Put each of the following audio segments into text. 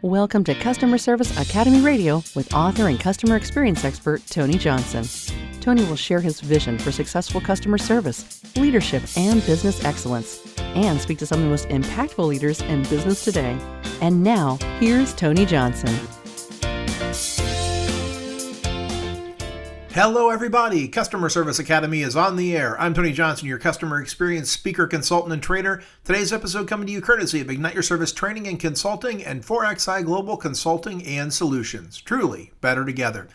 Welcome to Customer Service Academy Radio with author and customer experience expert Tony Johnson. Tony will share his vision for successful customer service, leadership, and business excellence, and speak to some of the most impactful leaders in business today. And now, here's Tony Johnson. Hello, everybody. Customer Service Academy is on the air. I'm Tony Johnson, your customer experience speaker, consultant, and trainer. Today's episode coming to you courtesy of Ignite Your Service Training and Consulting and 4XI Global Consulting and Solutions. Truly better together.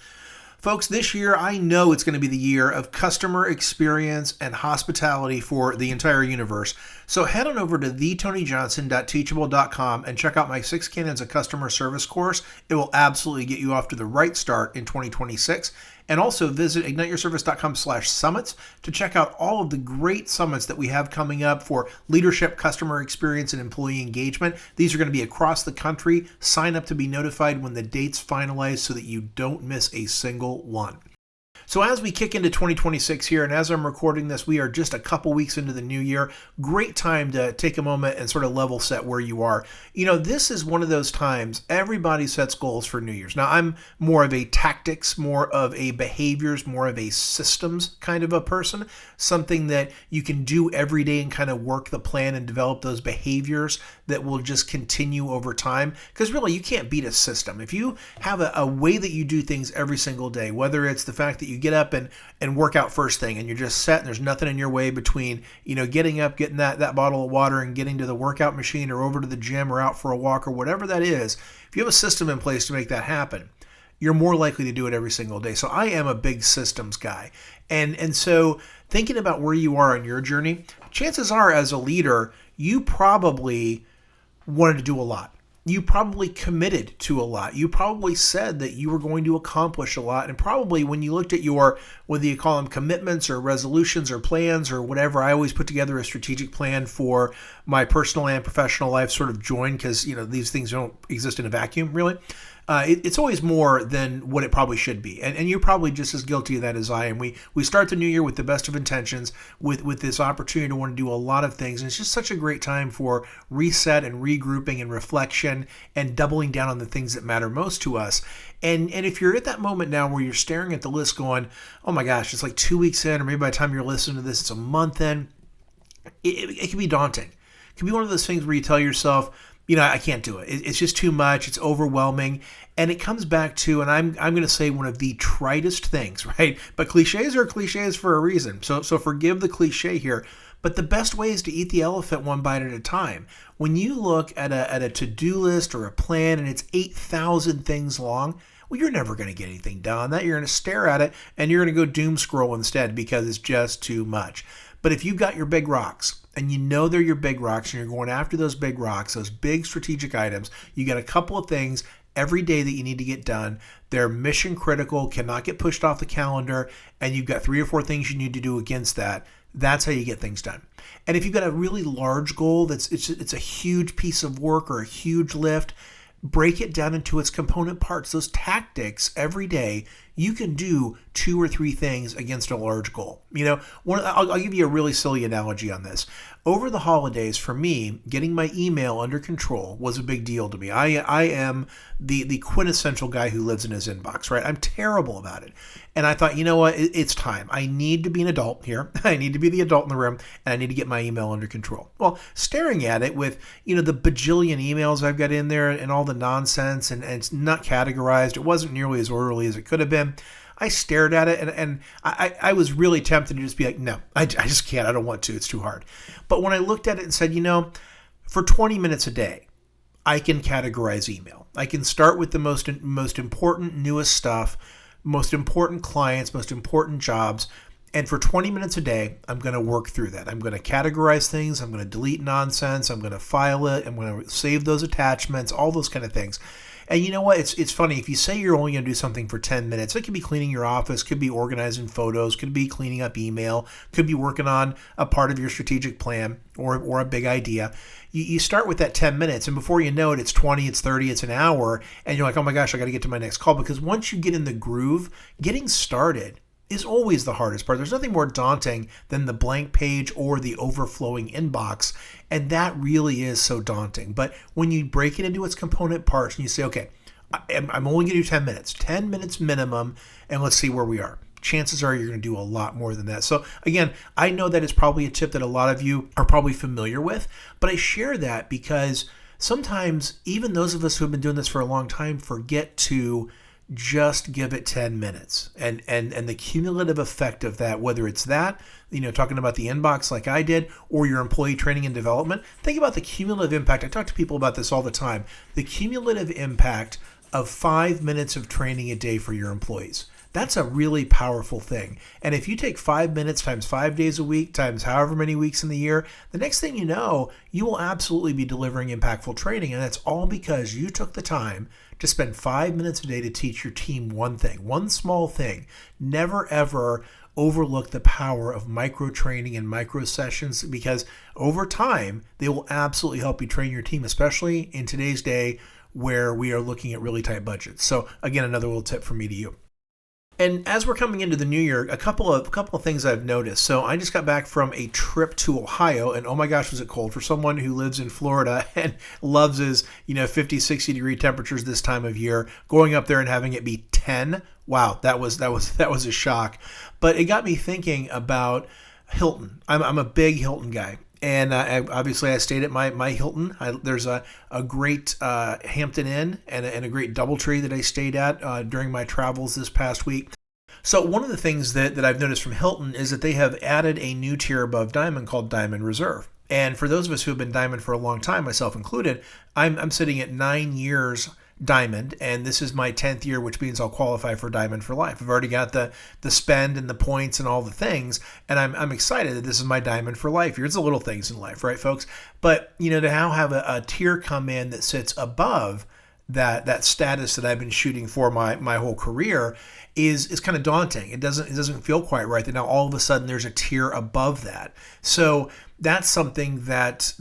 Folks, this year, I know it's going to be the year of customer experience and hospitality for the entire universe. So head on over to thetonyjohnson.teachable.com and check out my 6 Canons of Customer Service course. It will absolutely get you off to the right start in 2026. And also visit igniteyourservice.com/summits to check out all of the great summits that we have coming up for leadership, customer experience, and employee engagement. These are going to be across the country. Sign up to be notified when the date's finalized so that you don't miss a single one. So as we kick into 2026 here, and as I'm recording this, we are just a couple weeks into the new year. Great time to take a moment and sort of level set where you are. You know, this is one of those times everybody sets goals for New Year's. Now, I'm more of a tactics, more of a behaviors, more of a systems kind of a person, something that you can do every day and kind of work the plan and develop those behaviors that will just continue over time. Because really, you can't beat a system. If you have a way that you do things every single day, whether it's the fact that you get up and work out first thing and you're just set and there's nothing in your way between, getting up, getting that bottle of water and getting to the workout machine or over to the gym or out for a walk or whatever that is, if you have a system in place to make that happen, you're more likely to do it every single day. So I am a big systems guy. And so thinking about where you are on your journey, chances are as a leader, you probably wanted to do a lot. You probably committed to a lot. You probably said that you were going to accomplish a lot. And probably when you looked at your, whether you call them commitments or resolutions or plans or whatever, I always put together a strategic plan for my personal and professional life sort of joined because, these things don't exist in a vacuum really. It's always more than what it probably should be. And you're probably just as guilty of that as I am. We start the new year with the best of intentions, with this opportunity to want to do a lot of things. And it's just such a great time for reset and regrouping and reflection and doubling down on the things that matter most to us. And if you're at that moment now where you're staring at the list going, oh my gosh, it's like 2 weeks in, or maybe by the time you're listening to this, it's a month in, it can be daunting. It can be one of those things where you tell yourself, I can't do it. It's just too much. It's overwhelming. And it comes back to, and I'm going to say one of the tritest things, right? But cliches are cliches for a reason. So forgive the cliche here. But the best way is to eat the elephant one bite at a time. When you look at a to-do list or a plan and it's 8,000 things long, well, you're never going to get anything done. That you're going to stare at it and you're going to go doom scroll instead because it's just too much. But if you've got your big rocks, and you know they're your big rocks, and you're going after those big rocks, those big strategic items, you got a couple of things every day that you need to get done. They're mission critical, cannot get pushed off the calendar, and you've got 3 or 4 things you need to do against that. That's how you get things done. And if you've got a really large goal it's a huge piece of work or a huge lift, break it down into its component parts. Those tactics every day, you can do 2 or 3 things against a large goal. I'll give you a really silly analogy on this. Over the holidays, for me, getting my email under control was a big deal to me. I am the quintessential guy who lives in his inbox, right? I'm terrible about it. And I thought, you know what? It's time. I need to be an adult here. I need to be the adult in the room, and I need to get my email under control. Well, staring at it with, the bajillion emails I've got in there and all the nonsense, and it's not categorized. It wasn't nearly as orderly as it could have been. I stared at it and I was really tempted to just be like, no, I just can't. I don't want to. It's too hard. But when I looked at it and said, for 20 minutes a day, I can categorize email. I can start with the most important, newest stuff, most important clients, most important jobs. And for 20 minutes a day, I'm going to work through that. I'm going to categorize things. I'm going to delete nonsense. I'm going to file it. I'm going to save those attachments, all those kind of things. And you know what? It's funny. If you say you're only going to do something for 10 minutes, it could be cleaning your office, could be organizing photos, could be cleaning up email, could be working on a part of your strategic plan or a big idea. You start with that 10 minutes, and before you know it, it's 20, it's 30, it's an hour, and you're like, oh my gosh, I got to get to my next call. Because once you get in the groove, getting started is always the hardest part. There's nothing more daunting than the blank page or the overflowing inbox, and that really is so daunting. But when you break it into its component parts and you say, okay, I'm only going to do 10 minutes minimum, and let's see where we are. Chances are you're going to do a lot more than that. So again, I know that it's probably a tip that a lot of you are probably familiar with, but I share that because sometimes even those of us who have been doing this for a long time forget to just give it 10 minutes. And the cumulative effect of that, whether it's that, talking about the inbox like I did, or your employee training and development, think about the cumulative impact. I talk to people about this all the time. The cumulative impact of 5 minutes of training a day for your employees. That's a really powerful thing. And if you take 5 minutes times 5 days a week times however many weeks in the year, the next thing you know, you will absolutely be delivering impactful training. And that's all because you took the time to spend 5 minutes a day to teach your team one thing, one small thing. Never, ever overlook the power of micro training and micro sessions, because over time, they will absolutely help you train your team, especially in today's day where we are looking at really tight budgets. So again, another little tip from me to you. And as we're coming into the new year, a couple of things I've noticed. So I just got back from a trip to Ohio, and oh my gosh, was it cold. For someone who lives in Florida and loves his 50, 60 degree temperatures this time of year, going up there and having it be 10, wow, that was a shock. But it got me thinking about Hilton. I'm a big Hilton guy. And obviously, I stayed at my Hilton. There's a great Hampton Inn and a great DoubleTree that I stayed at during my travels this past week. So one of the things that I've noticed from Hilton is that they have added a new tier above Diamond called Diamond Reserve. And for those of us who have been Diamond for a long time, myself included, I'm sitting at 9 years Diamond, and this is my 10th year, which means I'll qualify for Diamond for life. I've already got the spend and the points and all the things, and I'm excited that this is my Diamond for life year. It's the little things in life, right, folks? But to now have a tier come in that sits above that status that I've been shooting for my whole career is kind of daunting. It doesn't feel quite right that now all of a sudden there's a tier above that. So that's something that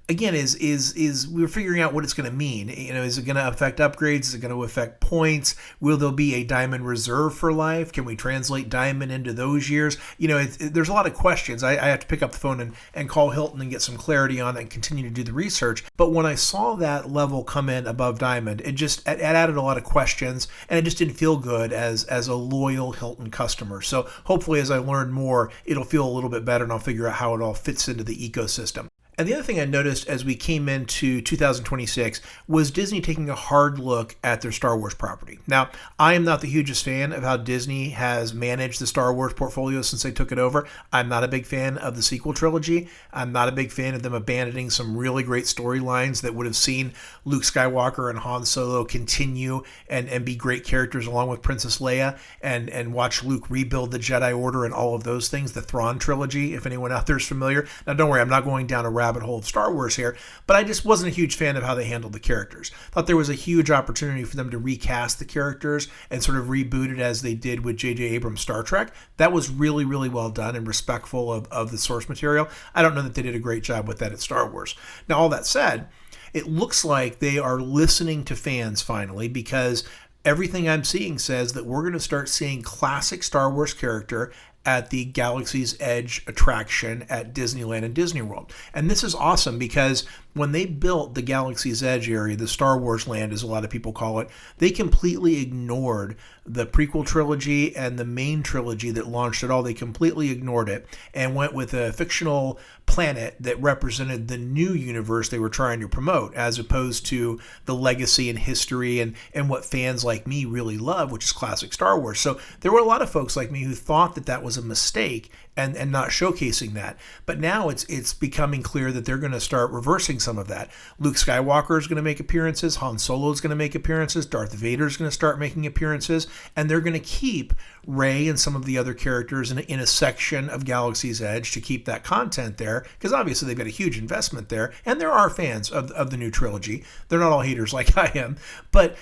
again is we're figuring out what it's going to mean. Is it going to affect upgrades? Is it going to affect points? Will there be a Diamond Reserve for life? Can we translate Diamond into those years? There's a lot of questions. I have to pick up the phone and call Hilton and get some clarity on it and continue to do the research. But when I saw that level come in above Diamond, it added a lot of questions, and it just didn't feel good as a loyal Hilton customer. So hopefully as I learn more, it'll feel a little bit better, and I'll figure out how it all fits into the ecosystem. And the other thing I noticed as we came into 2026 was Disney taking a hard look at their Star Wars property. Now, I am not the hugest fan of how Disney has managed the Star Wars portfolio since they took it over. I'm not a big fan of the sequel trilogy. I'm not a big fan of them abandoning some really great storylines that would have seen Luke Skywalker and Han Solo continue and be great characters along with Princess Leia, and watch Luke rebuild the Jedi Order and all of those things, the Thrawn trilogy, if anyone out there is familiar. Now, don't worry, I'm not going down a rabbit hole of Star Wars here, but I just wasn't a huge fan of how they handled the characters. Thought there was a huge opportunity for them to recast the characters and sort of reboot it as they did with J.J. Abrams' Star Trek. That was really, really well done and respectful of the source material. I don't know that they did a great job with that at Star Wars. Now, all that said, it looks like they are listening to fans finally, because everything I'm seeing says that we're going to start seeing classic Star Wars character at the Galaxy's Edge attraction at Disneyland and Disney World. And this is awesome because when they built the Galaxy's Edge area, the Star Wars land as a lot of people call it, they completely ignored the prequel trilogy and the main trilogy that launched it all. They completely ignored it and went with a fictional planet that represented the new universe they were trying to promote, as opposed to the legacy and history and what fans like me really love, which is classic Star Wars. So there were a lot of folks like me who thought that was a mistake and not showcasing that. But now it's becoming clear that they're going to start reversing some of that. Luke Skywalker is going to make appearances. Han Solo is going to make appearances. Darth Vader is going to start making appearances. And they're going to keep Rey and some of the other characters in a section of Galaxy's Edge to keep that content there, because obviously they've got a huge investment there. And there are fans of the new trilogy. They're not all haters like I am. But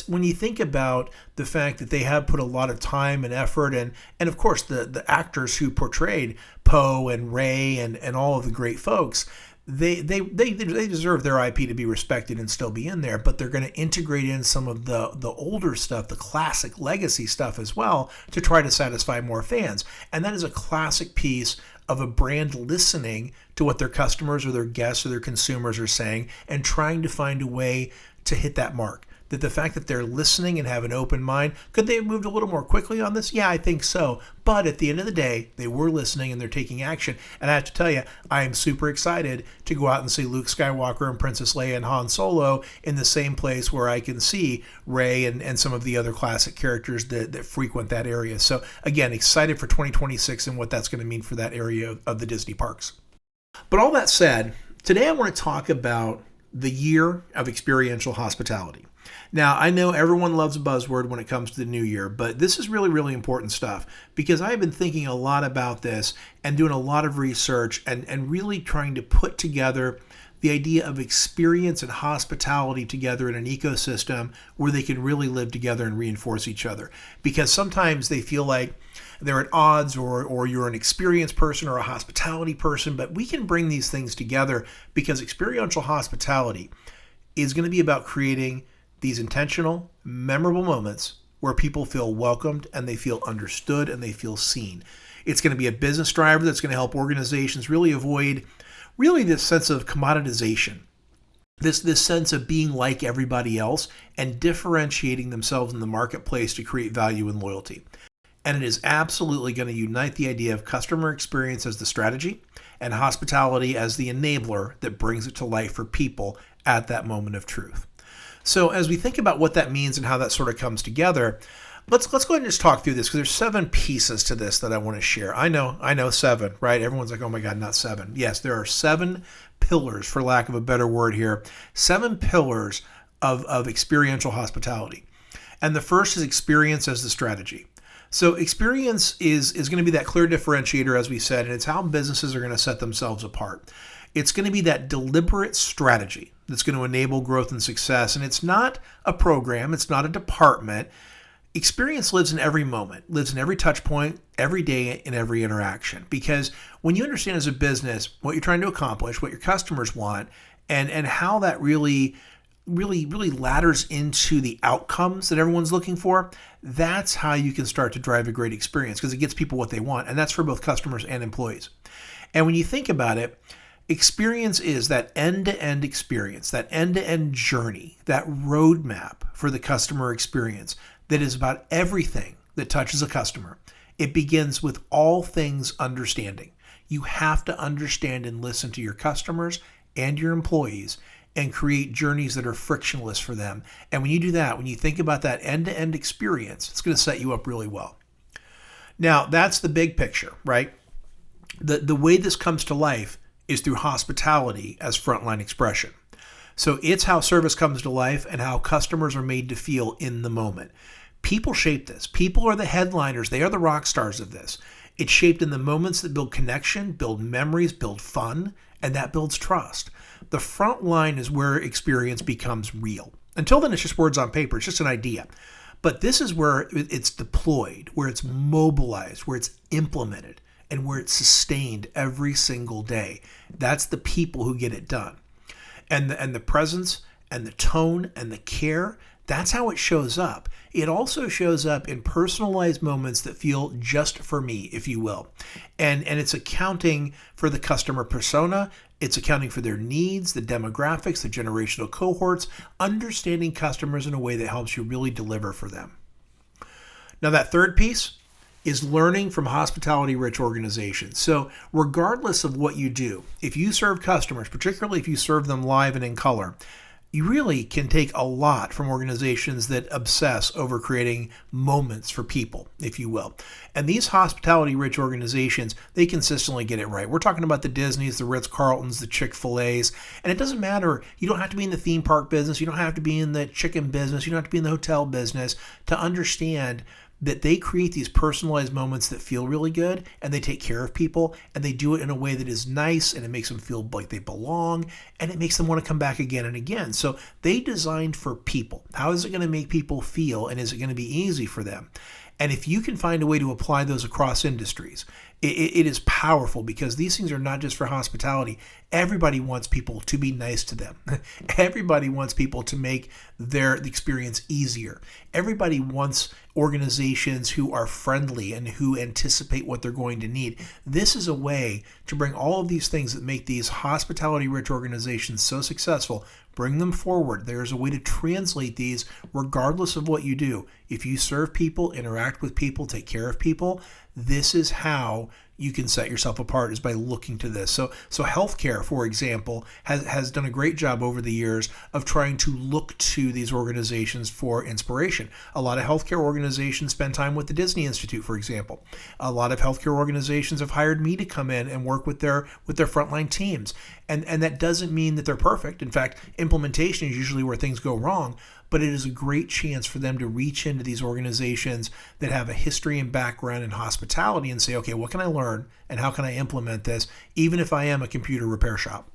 when you think about the fact that they have put a lot of time and effort and of course the actors who portrayed Poe and Rey and all of the great folks, they deserve their IP to be respected and still be in there, but they're going to integrate in some of the older stuff, the classic legacy stuff as well, to try to satisfy more fans. And that is a classic piece of a brand listening to what their customers or their guests or their consumers are saying and trying to find a way to hit that mark. That the fact that they're listening and have an open mind, could they have moved a little more quickly on this? Yeah, I think so. But at the end of the day, they were listening and they're taking action. And I have to tell you, I am super excited to go out and see Luke Skywalker and Princess Leia and Han Solo in the same place where I can see Rey and some of the other classic characters that frequent that area. So again, excited for 2026 and what that's going to mean for that area of the Disney parks. But all that said, today I want to talk about the Year of Experiential Hospitality. Now, I know everyone loves a buzzword when it comes to the new year, but this is really, really important stuff because I've been thinking a lot about this and doing a lot of research and really trying to put together the idea of experience and hospitality together in an ecosystem where they can really live together and reinforce each other. Because sometimes they feel like they're at odds or you're an experienced person or a hospitality person, but we can bring these things together because experiential hospitality is going to be about creating these intentional, memorable moments where people feel welcomed and they feel understood and they feel seen. It's going to be a business driver that's going to help organizations really avoid this sense of commoditization, this sense of being like everybody else and differentiating themselves in the marketplace to create value and loyalty. And it is absolutely going to unite the idea of customer experience as the strategy and hospitality as the enabler that brings it to life for people at that moment of truth. So as we think about what that means and how that sort of comes together, let's go ahead and just talk through this because there's 7 pieces to this that I want to share. I know 7, right? Everyone's like, oh my God, not 7. Yes, there are 7 pillars, for lack of a better word here, 7 pillars of experiential hospitality. And the first is experience as the strategy. So experience is going to be that clear differentiator, as we said, and it's how businesses are going to set themselves apart. It's going to be that deliberate strategy that's going to enable growth and success. And it's not a program. It's not a department. Experience lives in every moment, lives in every touch point, every day, in every interaction. Because when you understand as a business what you're trying to accomplish, what your customers want, and how that really ladders into the outcomes that everyone's looking for, that's how you can start to drive a great experience because it gets people what they want. And that's for both customers and employees. And when you think about it, experience is that end-to-end experience, that end-to-end journey, that roadmap for the customer experience that is about everything that touches a customer. It begins with all things understanding. You have to understand and listen to your customers and your employees and create journeys that are frictionless for them. And when you do that, when you think about that end-to-end experience, it's going to set you up really well. Now, that's the big picture, right? The way this comes to life is through hospitality as frontline expression. So it's how service comes to life and how customers are made to feel in the moment. People shape this. People are the headliners. They are the rock stars of this. It's shaped in the moments that build connection, build memories, build fun, and that builds trust. The front line is where experience becomes real. Until then, it's just words on paper. It's just an idea. But this is where it's deployed, where it's mobilized, where it's implemented, and where it's sustained every single day. That's the people who get it done. And the presence and the tone and the care, that's how it shows up. It also shows up in personalized moments that feel just for me, if you will. And it's accounting for the customer persona. It's accounting for their needs, the demographics, the generational cohorts, understanding customers in a way that helps you really deliver for them. Now that third piece is learning from hospitality-rich organizations. So regardless of what you do, if you serve customers, particularly if you serve them live and in color, you really can take a lot from organizations that obsess over creating moments for people, if you will. And these hospitality-rich organizations, they consistently get it right. We're talking about the Disneys, the Ritz-Carltons, the Chick-fil-A's, and it doesn't matter. You don't have to be in the theme park business. You don't have to be in the chicken business. You don't have to be in the hotel business to understand that they create these personalized moments that feel really good and they take care of people and they do it in a way that is nice and it makes them feel like they belong and it makes them want to come back again and again. So they designed for people. How is it going to make people feel and is it going to be easy for them? And if you can find a way to apply those across industries It is powerful because these things are not just for hospitality. Everybody wants people to be nice to them. Everybody wants people to make their experience easier. Everybody wants organizations who are friendly and who anticipate what they're going to need. This is a way to bring all of these things that make these hospitality-rich organizations so successful, bring them forward. There's a way to translate these regardless of what you do. If you serve people, interact with people, take care of people, this is how you can set yourself apart, is by looking to this. So healthcare, for example, has done a great job over the years of trying to look to these organizations for inspiration. A lot of healthcare organizations spend time with the Disney Institute, for example. A lot of healthcare organizations have hired me to come in and work with their frontline teams. And that doesn't mean that they're perfect. In fact, implementation is usually where things go wrong, but it is a great chance for them to reach into these organizations that have a history and background in hospitality and say, okay, what can I learn and how can I implement this, even if I am a computer repair shop?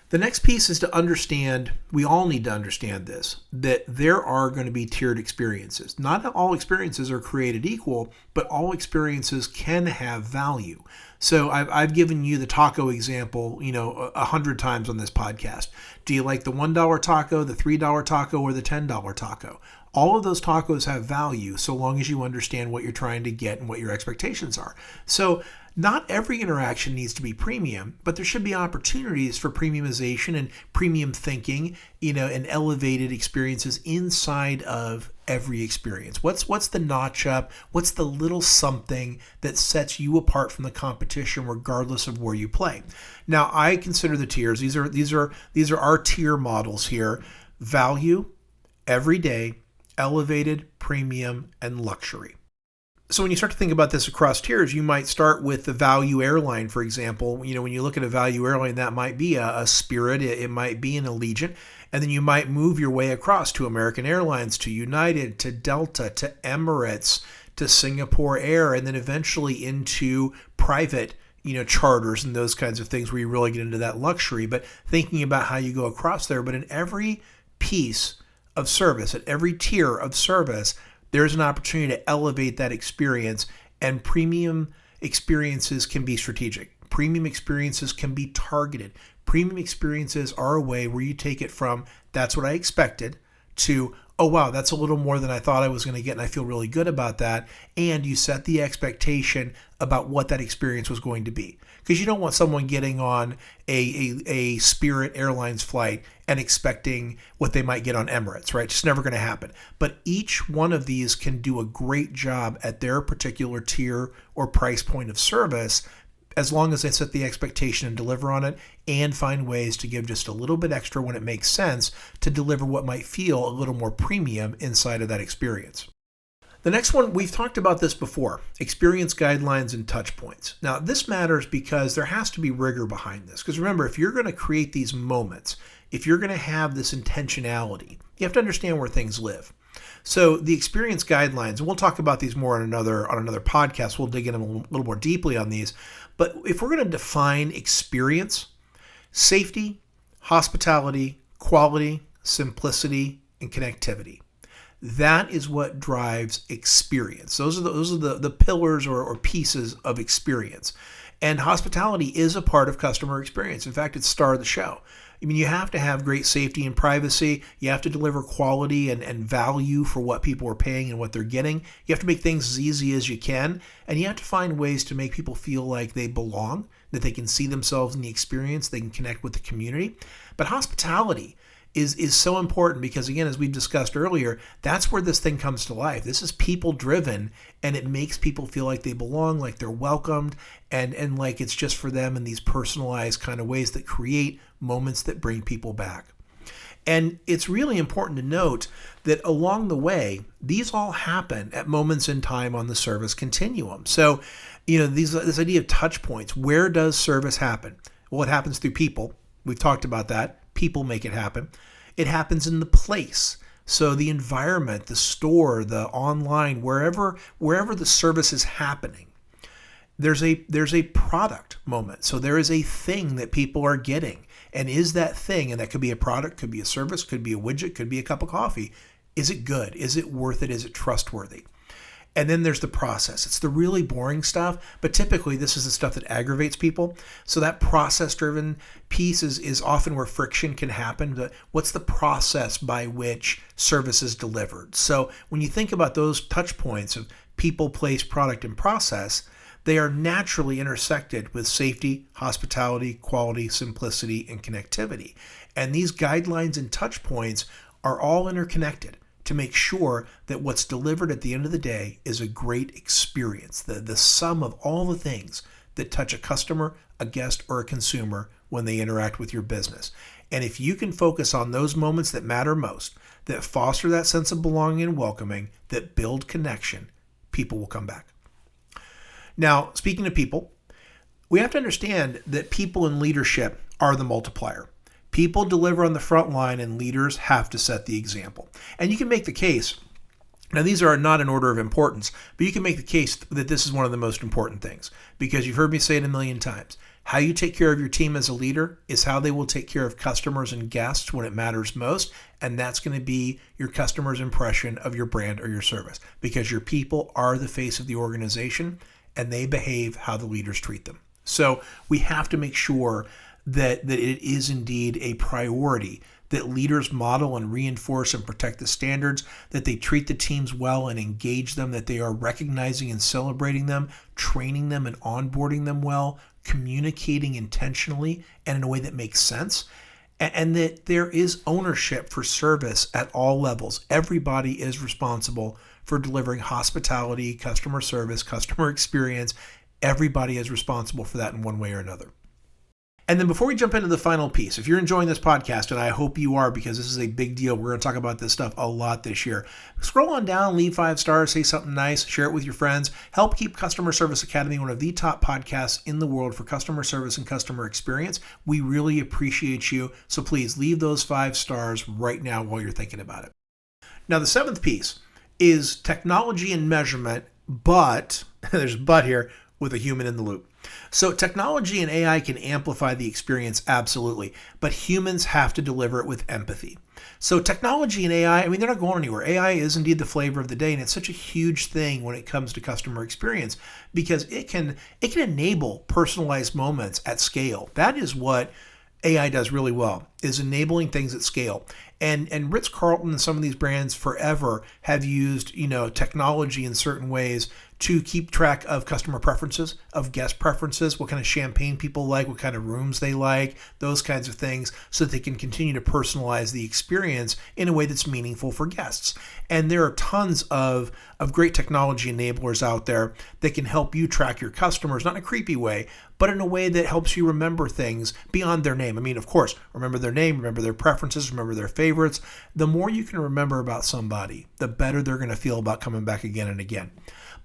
The next piece is to understand, we all need to understand this, that there are going to be tiered experiences. Not all experiences are created equal, but all experiences can have value. So I've given you the taco example, 100 times on this podcast. Do you like the $1 taco, the $3 taco, or the $10 taco? All of those tacos have value so long as you understand what you're trying to get and what your expectations are. So not every interaction needs to be premium, but there should be opportunities for premiumization and premium thinking, and elevated experiences inside of every experience. What's the notch up? What's the little something that sets you apart from the competition, regardless of where you play? Now, I consider the tiers. These are our tier models here: value, everyday, elevated, premium, and luxury. So when you start to think about this across tiers, you might start with the value airline, for example. When you look at a value airline, that might be a Spirit, it might be an Allegiant, and then you might move your way across to American Airlines, to United, to Delta, to Emirates, to Singapore Air, and then eventually into private charters and those kinds of things where you really get into that luxury. But thinking about how you go across there, but in every piece of service, at every tier of service, there's an opportunity to elevate that experience, and premium experiences can be strategic. Premium experiences can be targeted. Premium experiences are a way where you take it from, that's what I expected, to, oh wow, that's a little more than I thought I was going to get, and I feel really good about that. And you set the expectation about what that experience was going to be. Because you don't want someone getting on a Spirit Airlines flight and expecting what they might get on Emirates, right? It's just never going to happen. But each one of these can do a great job at their particular tier or price point of service, as long as they set the expectation and deliver on it, and find ways to give just a little bit extra when it makes sense to deliver what might feel a little more premium inside of that experience. The next one, we've talked about this before: experience guidelines and touch points. Now, this matters because there has to be rigor behind this. Because remember, if you're going to create these moments, if you're going to have this intentionality, you have to understand where things live. So the experience guidelines, and we'll talk about these more on another podcast. We'll dig in a little more deeply on these. But if we're going to define experience, safety, hospitality, quality, simplicity, and connectivity, that is what drives experience. Those are the pillars or pieces of experience. And hospitality is a part of customer experience. In fact, it's star of the show. I mean, you have to have great safety and privacy. You have to deliver quality and value for what people are paying and what they're getting. You have to make things as easy as you can. And you have to find ways to make people feel like they belong, that they can see themselves in the experience, they can connect with the community. But hospitality is so important because, again, as we've discussed earlier, that's where this thing comes to life. This is people driven, and it makes people feel like they belong, like they're welcomed, and like it's just for them in these personalized kind of ways that create moments that bring people back. And it's really important to note that along the way, these all happen at moments in time on the service continuum. So, this idea of touch points, where does service happen? Well, it happens through people. We've talked about that. People make it happen. It happens in the place. So the environment, the store, the online, wherever the service is happening, there's a product moment. So there is a thing that people are getting. And is that thing, and that could be a product, could be a service, could be a widget, could be a cup of coffee, is it good? Is it worth it? Is it trustworthy? And then there's the process. It's the really boring stuff, but typically this is the stuff that aggravates people. So that process-driven piece is often where friction can happen. But what's the process by which service is delivered? So when you think about those touch points of people, place, product, and process, they are naturally intersected with safety, hospitality, quality, simplicity, and connectivity. And these guidelines and touch points are all interconnected to make sure that what's delivered at the end of the day is a great experience, the sum of all the things that touch a customer, a guest, or a consumer when they interact with your business. And if you can focus on those moments that matter most, that foster that sense of belonging and welcoming, that build connection, people will come back. Now, speaking of people, we have to understand that people in leadership are the multiplier. People deliver on the front line, and leaders have to set the example. And you can make the case, now these are not in order of importance, but you can make the case that this is one of the most important things, because you've heard me say it a million times. How you take care of your team as a leader is how they will take care of customers and guests when it matters most, and that's going to be your customer's impression of your brand or your service, because your people are the face of the organization, and they behave how the leaders treat them. So we have to make sure that it is indeed a priority, that leaders model and reinforce and protect the standards, that they treat the teams well and engage them, that they are recognizing and celebrating them, training them and onboarding them well, communicating intentionally and in a way that makes sense, and that there is ownership for service at all levels. Everybody is responsible for delivering hospitality, customer service, customer experience. Everybody is responsible for that in one way or another. And then before we jump into the final piece, if you're enjoying this podcast, and I hope you are because this is a big deal, we're going to talk about this stuff a lot this year. Scroll on down, leave 5 stars, say something nice, share it with your friends. Help keep Customer Service Academy one of the top podcasts in the world for customer service and customer experience. We really appreciate you. So please leave those 5 stars right now while you're thinking about it. Now, the 7th piece is technology and measurement, but, there's a but here, with a human in the loop. So technology and AI can amplify the experience, absolutely, but humans have to deliver it with empathy. So technology and AI, they're not going anywhere. AI is indeed the flavor of the day, and it's such a huge thing when it comes to customer experience because it can enable personalized moments at scale. That is what AI does really well, is enabling things at scale. And Ritz-Carlton and some of these brands forever have used, technology in certain ways to keep track of customer preferences, of guest preferences, what kind of champagne people like, what kind of rooms they like, those kinds of things, so that they can continue to personalize the experience in a way that's meaningful for guests. And there are tons of great technology enablers out there that can help you track your customers, not in a creepy way, but in a way that helps you remember things beyond their name. Of course, remember their name, remember their preferences, remember their favorites. The more you can remember about somebody, the better they're going to feel about coming back again and again.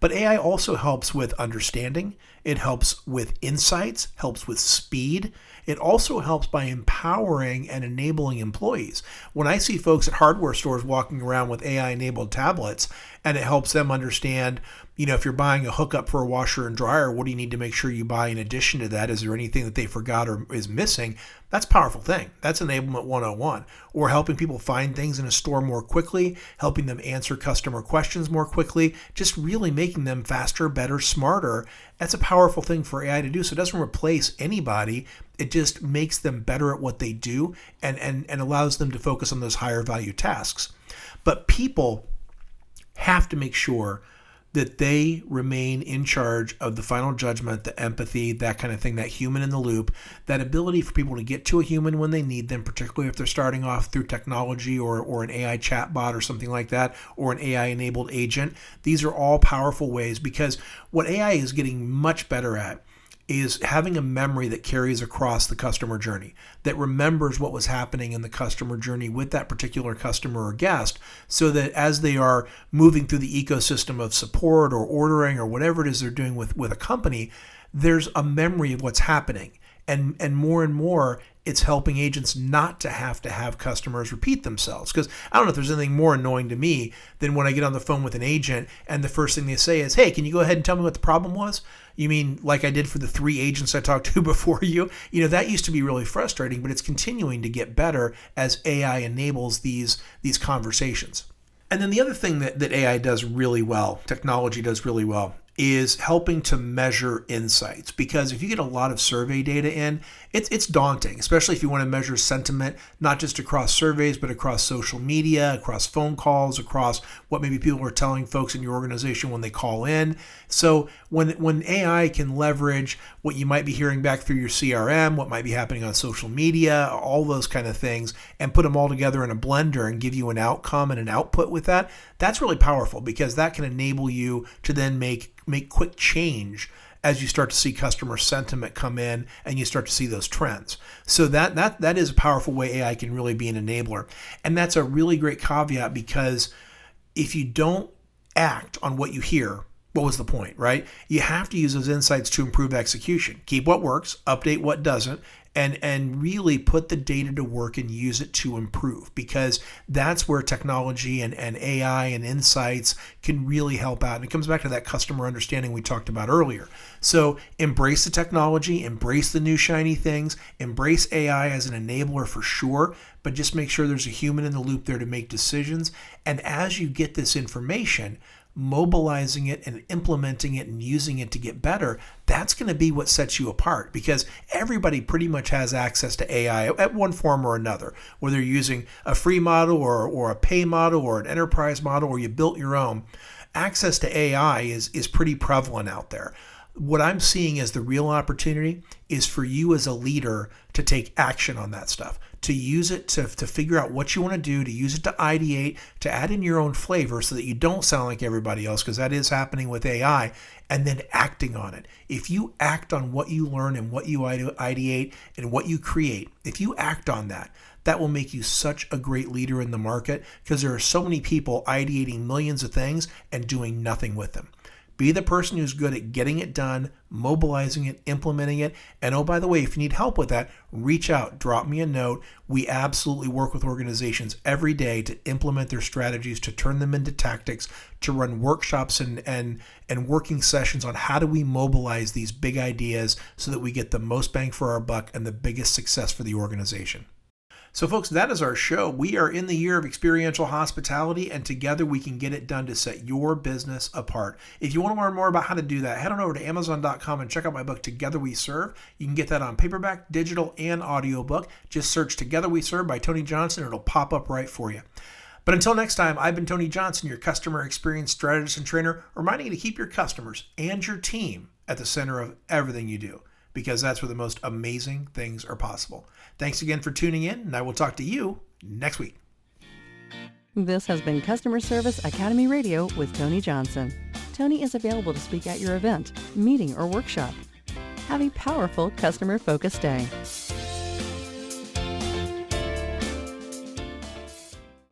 But AI also helps with understanding. It helps with insights, helps with speed. It also helps by empowering and enabling employees. When I see folks at hardware stores walking around with AI-enabled tablets, and it helps them understand, if you're buying a hookup for a washer and dryer, what do you need to make sure you buy in addition to that? Is there anything that they forgot or is missing? That's a powerful thing. That's enablement 101. Or helping people find things in a store more quickly, helping them answer customer questions more quickly, just really making them faster, better, smarter. That's a powerful thing for AI to do. So it doesn't replace anybody. It just makes them better at what they do and allows them to focus on those higher value tasks. But people have to make sure that they remain in charge of the final judgment, the empathy, that kind of thing, that human in the loop, that ability for people to get to a human when they need them, particularly if they're starting off through technology or an AI chatbot or something like that, or an AI-enabled agent. These are all powerful ways because what AI is getting much better at is having a memory that carries across the customer journey, that remembers what was happening in the customer journey with that particular customer or guest, so that as they are moving through the ecosystem of support or ordering or whatever it is they're doing with a company, there's a memory of what's happening. And more, it's helping agents not to have customers repeat themselves. Because I don't know if there's anything more annoying to me than when I get on the phone with an agent and the first thing they say is, hey, can you go ahead and tell me what the problem was? You mean like I did for the 3 agents I talked to before you? That used to be really frustrating, but it's continuing to get better as AI enables these conversations. And then the other thing that AI does really well, technology does really well, is helping to measure insights. Because if you get a lot of survey data in, it's daunting, especially if you want to measure sentiment, not just across surveys, but across social media, across phone calls, across what maybe people are telling folks in your organization when they call in. So when AI can leverage what you might be hearing back through your CRM, what might be happening on social media, all those kind of things, and put them all together in a blender and give you an outcome and an output with that, that's really powerful, because that can enable you to then make quick change as you start to see customer sentiment come in and you start to see those trends. So that is a powerful way AI can really be an enabler. And that's a really great caveat, because if you don't act on what you hear, what was the point, right? You have to use those insights to improve execution. Keep what works, update what doesn't, and really put the data to work and use it to improve, because that's where technology and AI and insights can really help out. And it comes back to that customer understanding we talked about earlier. So embrace the technology, embrace the new shiny things, embrace AI as an enabler for sure, but just make sure there's a human in the loop there to make decisions. And as you get this information, mobilizing it and implementing it and using it to get better, that's going to be what sets you apart, because everybody pretty much has access to AI at one form or another, whether you're using a free model or a pay model or an enterprise model, or you built your own. Access to AI is pretty prevalent out there. What I'm seeing as the real opportunity is for you as a leader to take action on that stuff, to use it to figure out what you want to do, to use it to ideate, to add in your own flavor so that you don't sound like everybody else, because that is happening with AI, and then acting on it. If you act on what you learn and what you ideate and what you create, if you act on that, that will make you such a great leader in the market, because there are so many people ideating millions of things and doing nothing with them. Be the person who's good at getting it done, mobilizing it, implementing it. And oh, by the way, if you need help with that, reach out, drop me a note. We absolutely work with organizations every day to implement their strategies, to turn them into tactics, to run workshops and working sessions on how do we mobilize these big ideas so that we get the most bang for our buck and the biggest success for the organization. So folks, that is our show. We are in the year of experiential hospitality, and together we can get it done to set your business apart. If you want to learn more about how to do that, head on over to Amazon.com and check out my book, Together We Serve. You can get that on paperback, digital, and audiobook. Just search Together We Serve by Tony Johnson, and it'll pop up right for you. But until next time, I've been Tony Johnson, your customer experience strategist and trainer, reminding you to keep your customers and your team at the center of everything you do, because that's where the most amazing things are possible. Thanks again for tuning in, and I will talk to you next week. This has been Customer Service Academy Radio with Tony Johnson. Tony is available to speak at your event, meeting, or workshop. Have a powerful customer-focused day.